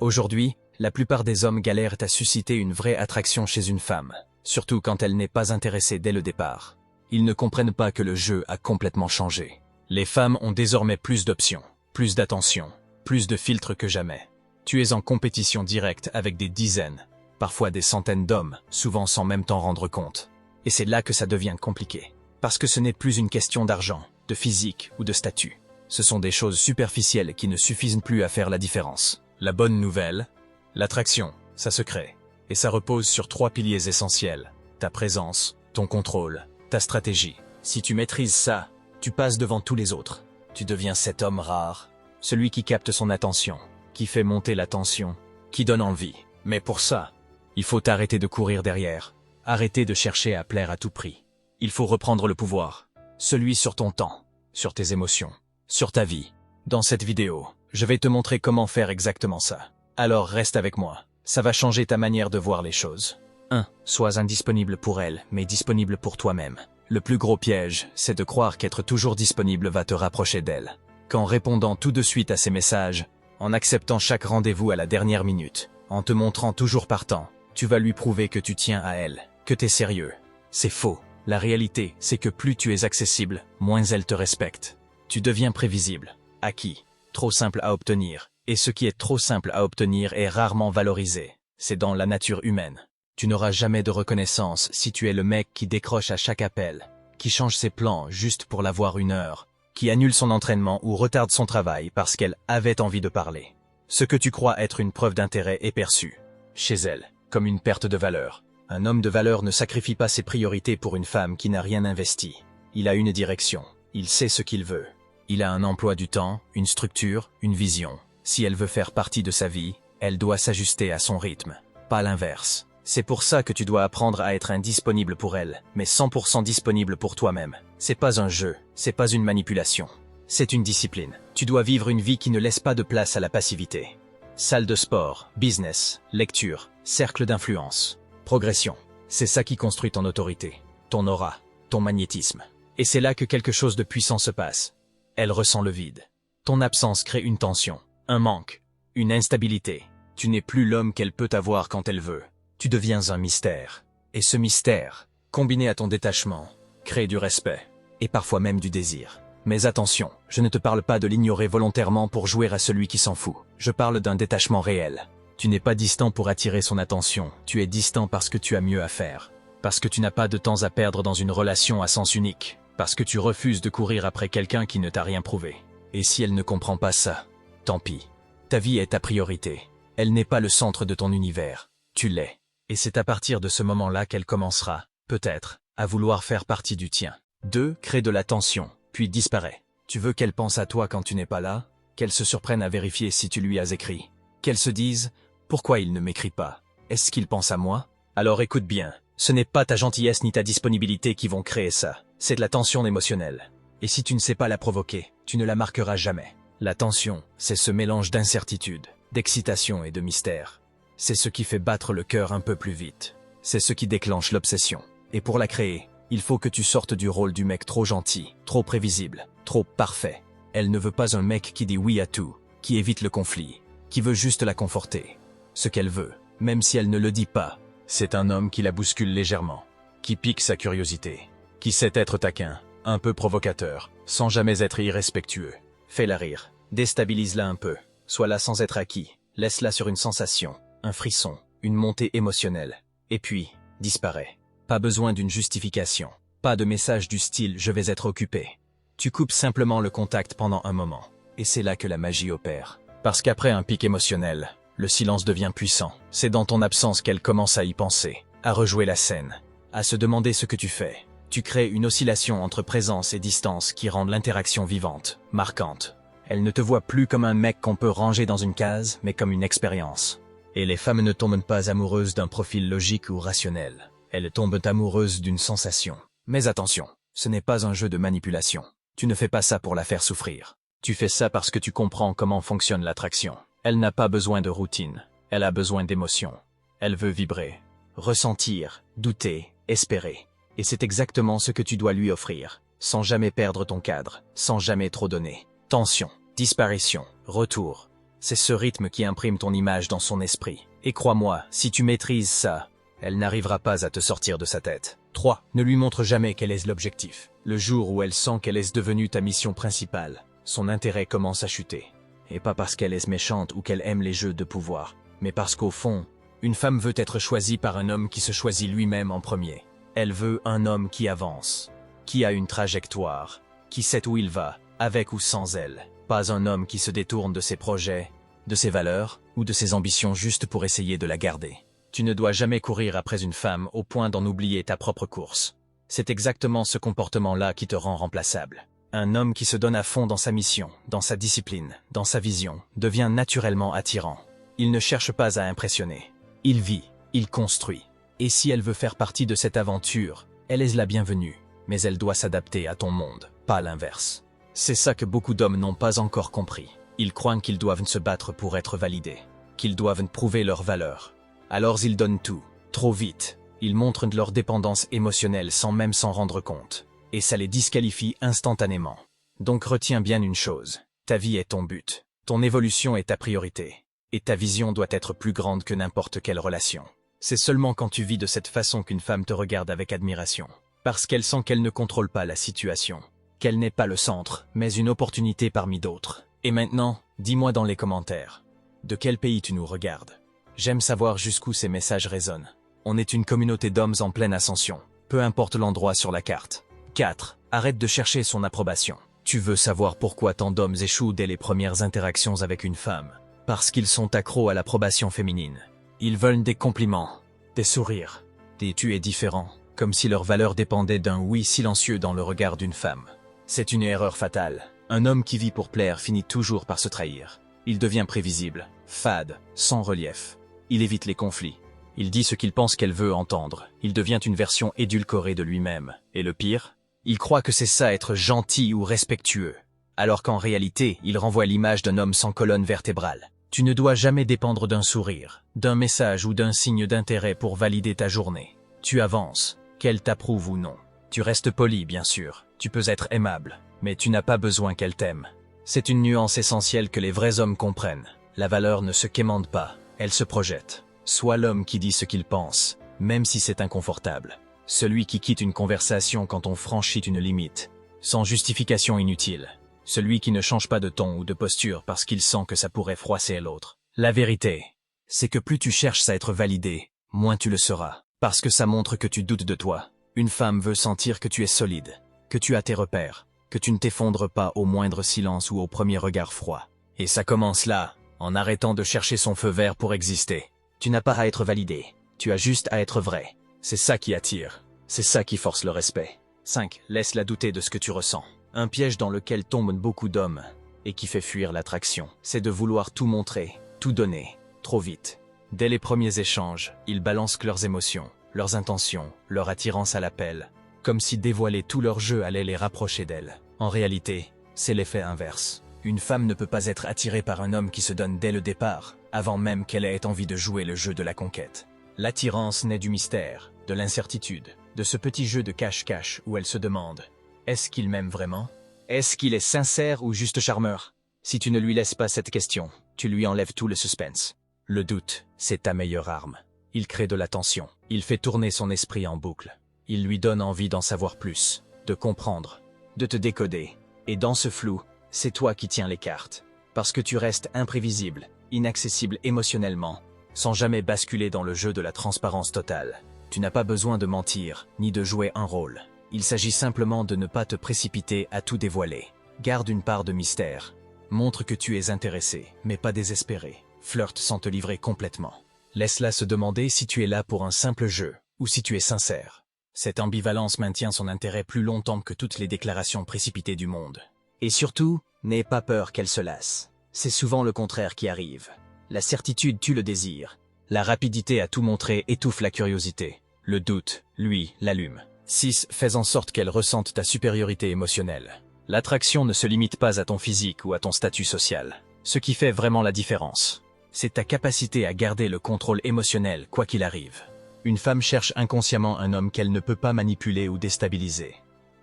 Aujourd'hui, la plupart des hommes galèrent à susciter une vraie attraction chez une femme, surtout quand elle n'est pas intéressée dès le départ. Ils ne comprennent pas que le jeu a complètement changé. Les femmes ont désormais plus d'options, plus d'attention, plus de filtres que jamais. Tu es en compétition directe avec des dizaines, parfois des centaines d'hommes, souvent sans même t'en rendre compte. Et c'est là que ça devient compliqué. Parce que ce n'est plus une question d'argent, de physique ou de statut. Ce sont des choses superficielles qui ne suffisent plus à faire la différence. La bonne nouvelle, l'attraction, ça se crée. Et ça repose sur 3 piliers essentiels. Ta présence, ton contrôle, ta stratégie. Si tu maîtrises ça, tu passes devant tous les autres. Tu deviens cet homme rare, celui qui capte son attention, qui fait monter la tension, qui donne envie. Mais pour ça, il faut arrêter de courir derrière, arrêter de chercher à plaire à tout prix. Il faut reprendre le pouvoir, celui sur ton temps, sur tes émotions, sur ta vie. Dans cette vidéo, je vais te montrer comment faire exactement ça. Alors reste avec moi, ça va changer ta manière de voir les choses. 1. Sois indisponible pour elle, mais disponible pour toi-même. Le plus gros piège, c'est de croire qu'être toujours disponible va te rapprocher d'elle. Qu'en répondant tout de suite à ses messages, en acceptant chaque rendez-vous à la dernière minute, en te montrant toujours partant, tu vas lui prouver que tu tiens à elle, que t'es sérieux. C'est faux. La réalité, c'est que plus tu es accessible, moins elle te respecte. Tu deviens prévisible, acquis, trop simple à obtenir, et ce qui est trop simple à obtenir est rarement valorisé. C'est dans la nature humaine. Tu n'auras jamais de reconnaissance si tu es le mec qui décroche à chaque appel, qui change ses plans juste pour la voir 1 heure, qui annule son entraînement ou retarde son travail parce qu'elle avait envie de parler. Ce que tu crois être une preuve d'intérêt est perçu, chez elle, comme une perte de valeur. Un homme de valeur ne sacrifie pas ses priorités pour une femme qui n'a rien investi. Il a une direction, il sait ce qu'il veut. Il a un emploi du temps, une structure, une vision. Si elle veut faire partie de sa vie, elle doit s'ajuster à son rythme, pas l'inverse. C'est pour ça que tu dois apprendre à être indisponible pour elle, mais 100% disponible pour toi-même. C'est pas un jeu, c'est pas une manipulation. C'est une discipline. Tu dois vivre une vie qui ne laisse pas de place à la passivité. Salle de sport, business, lecture, cercle d'influence. Progression, c'est ça qui construit ton autorité, ton aura, ton magnétisme. Et c'est là que quelque chose de puissant se passe. Elle ressent le vide. Ton absence crée une tension, un manque, une instabilité. Tu n'es plus l'homme qu'elle peut avoir quand elle veut. Tu deviens un mystère. Et ce mystère, combiné à ton détachement, crée du respect, et parfois même du désir. Mais attention, je ne te parle pas de l'ignorer volontairement pour jouer à celui qui s'en fout. Je parle d'un détachement réel. Tu n'es pas distant pour attirer son attention, tu es distant parce que tu as mieux à faire. Parce que tu n'as pas de temps à perdre dans une relation à sens unique. Parce que tu refuses de courir après quelqu'un qui ne t'a rien prouvé. Et si elle ne comprend pas ça, tant pis. Ta vie est ta priorité. Elle n'est pas le centre de ton univers. Tu l'es. Et c'est à partir de ce moment-là qu'elle commencera, peut-être, à vouloir faire partie du tien. 2. Crée de la tension, puis disparaît. Tu veux qu'elle pense à toi quand tu n'es pas là? Qu'elle se surprenne à vérifier si tu lui as écrit? Qu'elle se dise « Pourquoi il ne m'écrit pas? Est-ce qu'il pense à moi ?» Alors écoute bien, ce n'est pas ta gentillesse ni ta disponibilité qui vont créer ça. C'est de la tension émotionnelle. Et si tu ne sais pas la provoquer, tu ne la marqueras jamais. La tension, c'est ce mélange d'incertitude, d'excitation et de mystère. C'est ce qui fait battre le cœur un peu plus vite. C'est ce qui déclenche l'obsession. Et pour la créer, il faut que tu sortes du rôle du mec trop gentil, trop prévisible, trop parfait. Elle ne veut pas un mec qui dit oui à tout, qui évite le conflit, qui veut juste la conforter. Ce qu'elle veut, même si elle ne le dit pas, c'est un homme qui la bouscule légèrement, qui pique sa curiosité, qui sait être taquin, un peu provocateur, sans jamais être irrespectueux. Fais-la rire, déstabilise-la un peu, sois là sans être acquis, laisse-la sur une sensation, un frisson, une montée émotionnelle, et puis, disparaît. Pas besoin d'une justification, pas de message du style « je vais être occupé ». Tu coupes simplement le contact pendant un moment, et c'est là que la magie opère. Parce qu'après un pic émotionnel, le silence devient puissant. C'est dans ton absence qu'elle commence à y penser, à rejouer la scène, à se demander ce que tu fais. Tu crées une oscillation entre présence et distance qui rend l'interaction vivante, marquante. Elle ne te voit plus comme un mec qu'on peut ranger dans une case, mais comme une expérience. Et les femmes ne tombent pas amoureuses d'un profil logique ou rationnel. Elles tombent amoureuses d'une sensation. Mais attention, ce n'est pas un jeu de manipulation. Tu ne fais pas ça pour la faire souffrir. Tu fais ça parce que tu comprends comment fonctionne l'attraction. Elle n'a pas besoin de routine, elle a besoin d'émotion. Elle veut vibrer, ressentir, douter, espérer. Et c'est exactement ce que tu dois lui offrir, sans jamais perdre ton cadre, sans jamais trop donner. Tension, disparition, retour. C'est ce rythme qui imprime ton image dans son esprit. Et crois-moi, si tu maîtrises ça, elle n'arrivera pas à te sortir de sa tête. 3. Ne lui montre jamais quel est l'objectif. Le jour où elle sent qu'elle est devenue ta mission principale, son intérêt commence à chuter. Et pas parce qu'elle est méchante ou qu'elle aime les jeux de pouvoir, mais parce qu'au fond, une femme veut être choisie par un homme qui se choisit lui-même en premier. Elle veut un homme qui avance, qui a une trajectoire, qui sait où il va, avec ou sans elle. Pas un homme qui se détourne de ses projets, de ses valeurs ou de ses ambitions juste pour essayer de la garder. Tu ne dois jamais courir après une femme au point d'en oublier ta propre course. C'est exactement ce comportement-là qui te rend remplaçable. Un homme qui se donne à fond dans sa mission, dans sa discipline, dans sa vision, devient naturellement attirant. Il ne cherche pas à impressionner. Il vit, il construit. Et si elle veut faire partie de cette aventure, elle est la bienvenue, mais elle doit s'adapter à ton monde, pas l'inverse. C'est ça que beaucoup d'hommes n'ont pas encore compris. Ils croient qu'ils doivent se battre pour être validés, qu'ils doivent prouver leur valeur. Alors ils donnent tout, trop vite. Ils montrent leur dépendance émotionnelle sans même s'en rendre compte. Et ça les disqualifie instantanément. Donc retiens bien une chose, ta vie est ton but, ton évolution est ta priorité, et ta vision doit être plus grande que n'importe quelle relation. C'est seulement quand tu vis de cette façon qu'une femme te regarde avec admiration, parce qu'elle sent qu'elle ne contrôle pas la situation, qu'elle n'est pas le centre, mais une opportunité parmi d'autres. Et maintenant, dis-moi dans les commentaires, de quel pays tu nous regardes? J'aime savoir jusqu'où ces messages résonnent. On est une communauté d'hommes en pleine ascension, peu importe l'endroit sur la carte. 4. Arrête de chercher son approbation. Tu veux savoir pourquoi tant d'hommes échouent dès les premières interactions avec une femme? Parce qu'ils sont accros à l'approbation féminine. Ils veulent des compliments, des sourires, des « tu es différent », comme si leur valeur dépendait d'un oui silencieux dans le regard d'une femme. C'est une erreur fatale. Un homme qui vit pour plaire finit toujours par se trahir. Il devient prévisible, fade, sans relief. Il évite les conflits. Il dit ce qu'il pense qu'elle veut entendre. Il devient une version édulcorée de lui-même. Et le pire, il croit que c'est ça être gentil ou respectueux, alors qu'en réalité, il renvoie l'image d'un homme sans colonne vertébrale. Tu ne dois jamais dépendre d'un sourire, d'un message ou d'un signe d'intérêt pour valider ta journée. Tu avances, qu'elle t'approuve ou non. Tu restes poli, bien sûr. Tu peux être aimable, mais tu n'as pas besoin qu'elle t'aime. C'est une nuance essentielle que les vrais hommes comprennent. La valeur ne se quémande pas, elle se projette. Sois l'homme qui dit ce qu'il pense, même si c'est inconfortable. Celui qui quitte une conversation quand on franchit une limite, sans justification inutile. Celui qui ne change pas de ton ou de posture parce qu'il sent que ça pourrait froisser l'autre. La vérité, c'est que plus tu cherches à être validé, moins tu le seras. Parce que ça montre que tu doutes de toi. Une femme veut sentir que tu es solide, que tu as tes repères, que tu ne t'effondres pas au moindre silence ou au premier regard froid. Et ça commence là, en arrêtant de chercher son feu vert pour exister. Tu n'as pas à être validé, tu as juste à être vrai. C'est ça qui attire, c'est ça qui force le respect. 5. Laisse-la douter de ce que tu ressens. Un piège dans lequel tombent beaucoup d'hommes, et qui fait fuir l'attraction, c'est de vouloir tout montrer, tout donner, trop vite. Dès les premiers échanges, ils balancent leurs émotions, leurs intentions, leur attirance à l'appel, comme si dévoiler tout leur jeu allait les rapprocher d'elle. En réalité, c'est l'effet inverse. Une femme ne peut pas être attirée par un homme qui se donne dès le départ, avant même qu'elle ait envie de jouer le jeu de la conquête. L'attirance naît du mystère, de l'incertitude, de ce petit jeu de cache-cache où elle se demande « Est-ce qu'il m'aime vraiment? Est-ce qu'il est sincère ou juste charmeur ?» Si tu ne lui laisses pas cette question, tu lui enlèves tout le suspense. Le doute, c'est ta meilleure arme. Il crée de la tension, il fait tourner son esprit en boucle. Il lui donne envie d'en savoir plus, de comprendre, de te décoder. Et dans ce flou, c'est toi qui tiens les cartes. Parce que tu restes imprévisible, inaccessible émotionnellement, sans jamais basculer dans le jeu de la transparence totale. Tu n'as pas besoin de mentir, ni de jouer un rôle. Il s'agit simplement de ne pas te précipiter à tout dévoiler. Garde une part de mystère. Montre que tu es intéressé, mais pas désespéré. Flirte sans te livrer complètement. Laisse-la se demander si tu es là pour un simple jeu, ou si tu es sincère. Cette ambivalence maintient son intérêt plus longtemps que toutes les déclarations précipitées du monde. Et surtout, n'aie pas peur qu'elle se lasse. C'est souvent le contraire qui arrive. La certitude tue le désir. La rapidité à tout montrer étouffe la curiosité. Le doute, lui, l'allume. 6. Fais en sorte qu'elle ressente ta supériorité émotionnelle. L'attraction ne se limite pas à ton physique ou à ton statut social. Ce qui fait vraiment la différence, c'est ta capacité à garder le contrôle émotionnel quoi qu'il arrive. Une femme cherche inconsciemment un homme qu'elle ne peut pas manipuler ou déstabiliser.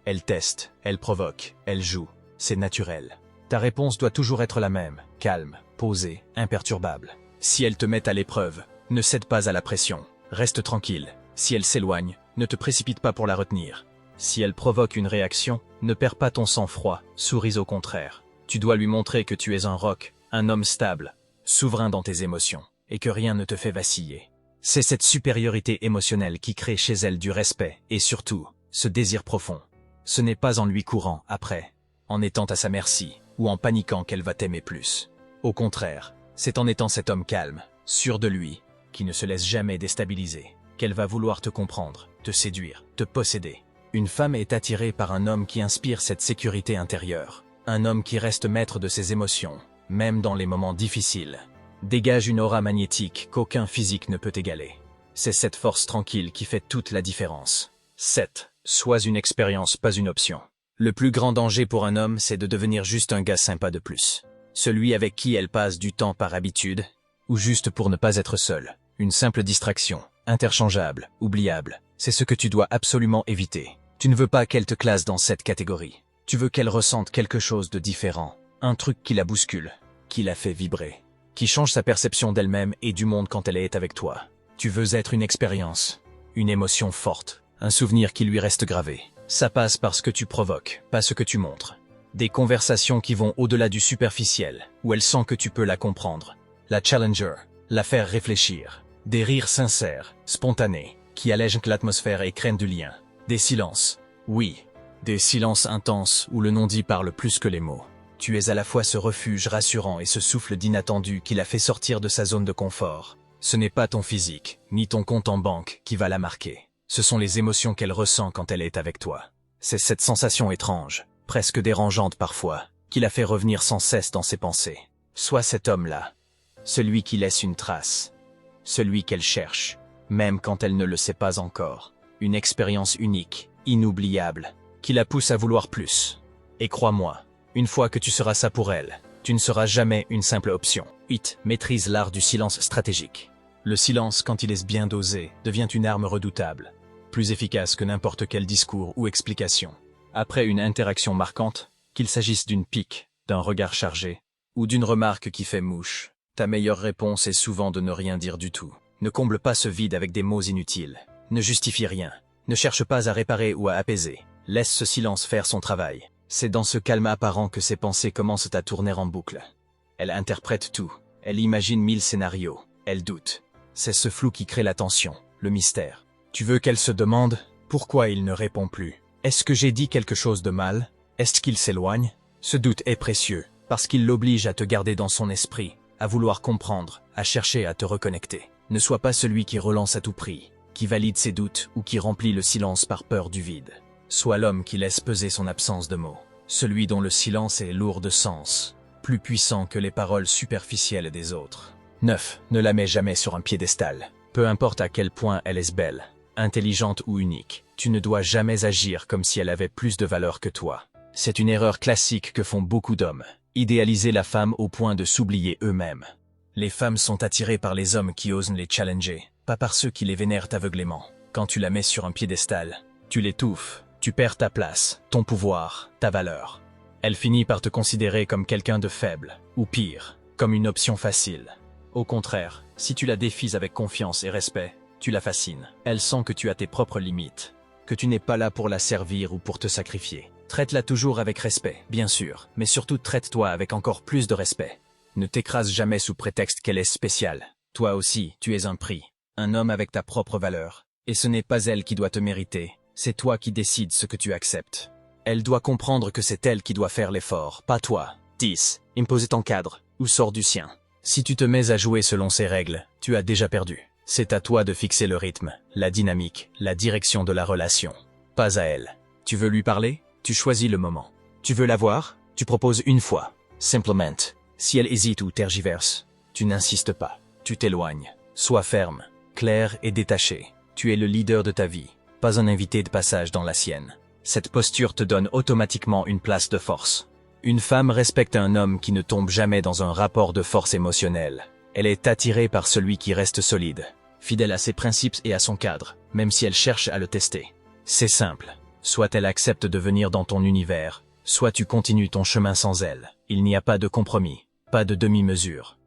Elle teste, elle provoque, elle joue. C'est naturel. Ta réponse doit toujours être la même, calme, posée, imperturbable. Si elle te met à l'épreuve, ne cède pas à la pression, reste tranquille. Si elle s'éloigne, ne te précipite pas pour la retenir. Si elle provoque une réaction, ne perds pas ton sang-froid, souris au contraire. Tu dois lui montrer que tu es un roc, un homme stable, souverain dans tes émotions, et que rien ne te fait vaciller. C'est cette supériorité émotionnelle qui crée chez elle du respect, et surtout, ce désir profond. Ce n'est pas en lui courant après, en étant à sa merci, ou en paniquant qu'elle va t'aimer plus. Au contraire, c'est en étant cet homme calme, sûr de lui, qui ne se laisse jamais déstabiliser, qu'elle va vouloir te comprendre, te séduire, te posséder. Une femme est attirée par un homme qui inspire cette sécurité intérieure, un homme qui reste maître de ses émotions, même dans les moments difficiles. Dégage une aura magnétique qu'aucun physique ne peut égaler. C'est cette force tranquille qui fait toute la différence. 7. Sois une expérience, pas une option. Le plus grand danger pour un homme, c'est de devenir juste un gars sympa de plus. Celui avec qui elle passe du temps par habitude, ou juste pour ne pas être seule. Une simple distraction, interchangeable, oubliable. C'est ce que tu dois absolument éviter. Tu ne veux pas qu'elle te classe dans cette catégorie. Tu veux qu'elle ressente quelque chose de différent. Un truc qui la bouscule, qui la fait vibrer, qui change sa perception d'elle-même et du monde quand elle est avec toi. Tu veux être une expérience, une émotion forte, un souvenir qui lui reste gravé. Ça passe par ce que tu provoques, pas ce que tu montres. Des conversations qui vont au-delà du superficiel, où elle sent que tu peux la comprendre. La challenger, la faire réfléchir. Des rires sincères, spontanés, qui allègent l'atmosphère et créent du lien. Des silences, oui, des silences intenses où le non-dit parle plus que les mots. Tu es à la fois ce refuge rassurant et ce souffle d'inattendu qui la fait sortir de sa zone de confort. Ce n'est pas ton physique, ni ton compte en banque qui va la marquer. Ce sont les émotions qu'elle ressent quand elle est avec toi. C'est cette sensation étrange, presque dérangeante parfois, qui la fait revenir sans cesse dans ses pensées. Sois cet homme-là, celui qui laisse une trace, celui qu'elle cherche, même quand elle ne le sait pas encore. Une expérience unique, inoubliable, qui la pousse à vouloir plus. Et crois-moi, une fois que tu seras ça pour elle, tu ne seras jamais une simple option. 8. Maîtrise l'art du silence stratégique. Le silence, quand il est bien dosé, devient une arme redoutable, plus efficace que n'importe quel discours ou explication. Après une interaction marquante, qu'il s'agisse d'une pique, d'un regard chargé, ou d'une remarque qui fait mouche, ta meilleure réponse est souvent de ne rien dire du tout. Ne comble pas ce vide avec des mots inutiles. Ne justifie rien. Ne cherche pas à réparer ou à apaiser. Laisse ce silence faire son travail. C'est dans ce calme apparent que ses pensées commencent à tourner en boucle. Elle interprète tout. Elle imagine 1000 scénarios. Elle doute. C'est ce flou qui crée la tension, le mystère. Tu veux qu'elle se demande pourquoi il ne répond plus. Est-ce que j'ai dit quelque chose de mal? Est-ce qu'il s'éloigne? Ce doute est précieux, parce qu'il l'oblige à te garder dans son esprit, à vouloir comprendre, à chercher à te reconnecter. Ne sois pas celui qui relance à tout prix, qui valide ses doutes ou qui remplit le silence par peur du vide. Sois l'homme qui laisse peser son absence de mots, celui dont le silence est lourd de sens, plus puissant que les paroles superficielles des autres. 9. Ne la mets jamais sur un piédestal. Peu importe à quel point elle est belle, intelligente ou unique, tu ne dois jamais agir comme si elle avait plus de valeur que toi. C'est une erreur classique que font beaucoup d'hommes, idéaliser la femme au point de s'oublier eux-mêmes. Les femmes sont attirées par les hommes qui osent les challenger, pas par ceux qui les vénèrent aveuglément. Quand tu la mets sur un piédestal, tu l'étouffes, tu perds ta place, ton pouvoir, ta valeur. Elle finit par te considérer comme quelqu'un de faible, ou pire, comme une option facile. Au contraire, si tu la défies avec confiance et respect, tu la fascines. Elle sent que tu as tes propres limites, que tu n'es pas là pour la servir ou pour te sacrifier. Traite-la toujours avec respect, bien sûr, mais surtout traite-toi avec encore plus de respect. Ne t'écrase jamais sous prétexte qu'elle est spéciale. Toi aussi, tu es un prix, un homme avec ta propre valeur. Et ce n'est pas elle qui doit te mériter, c'est toi qui décides ce que tu acceptes. Elle doit comprendre que c'est elle qui doit faire l'effort, pas toi. 10. Impose ton cadre, ou sors du sien. Si tu te mets à jouer selon ses règles, tu as déjà perdu. C'est à toi de fixer le rythme, la dynamique, la direction de la relation. Pas à elle. Tu veux lui parler? Tu choisis le moment. Tu veux la voir? Tu proposes une fois. Simplement. Si elle hésite ou tergiverse, tu n'insistes pas. Tu t'éloignes. Sois ferme, clair et détaché. Tu es le leader de ta vie, pas un invité de passage dans la sienne. Cette posture te donne automatiquement une place de force. Une femme respecte un homme qui ne tombe jamais dans un rapport de force émotionnelle. Elle est attirée par celui qui reste solide, fidèle à ses principes et à son cadre, même si elle cherche à le tester. C'est simple. Soit elle accepte de venir dans ton univers, soit tu continues ton chemin sans elle. Il n'y a pas de compromis, pas de demi-mesure.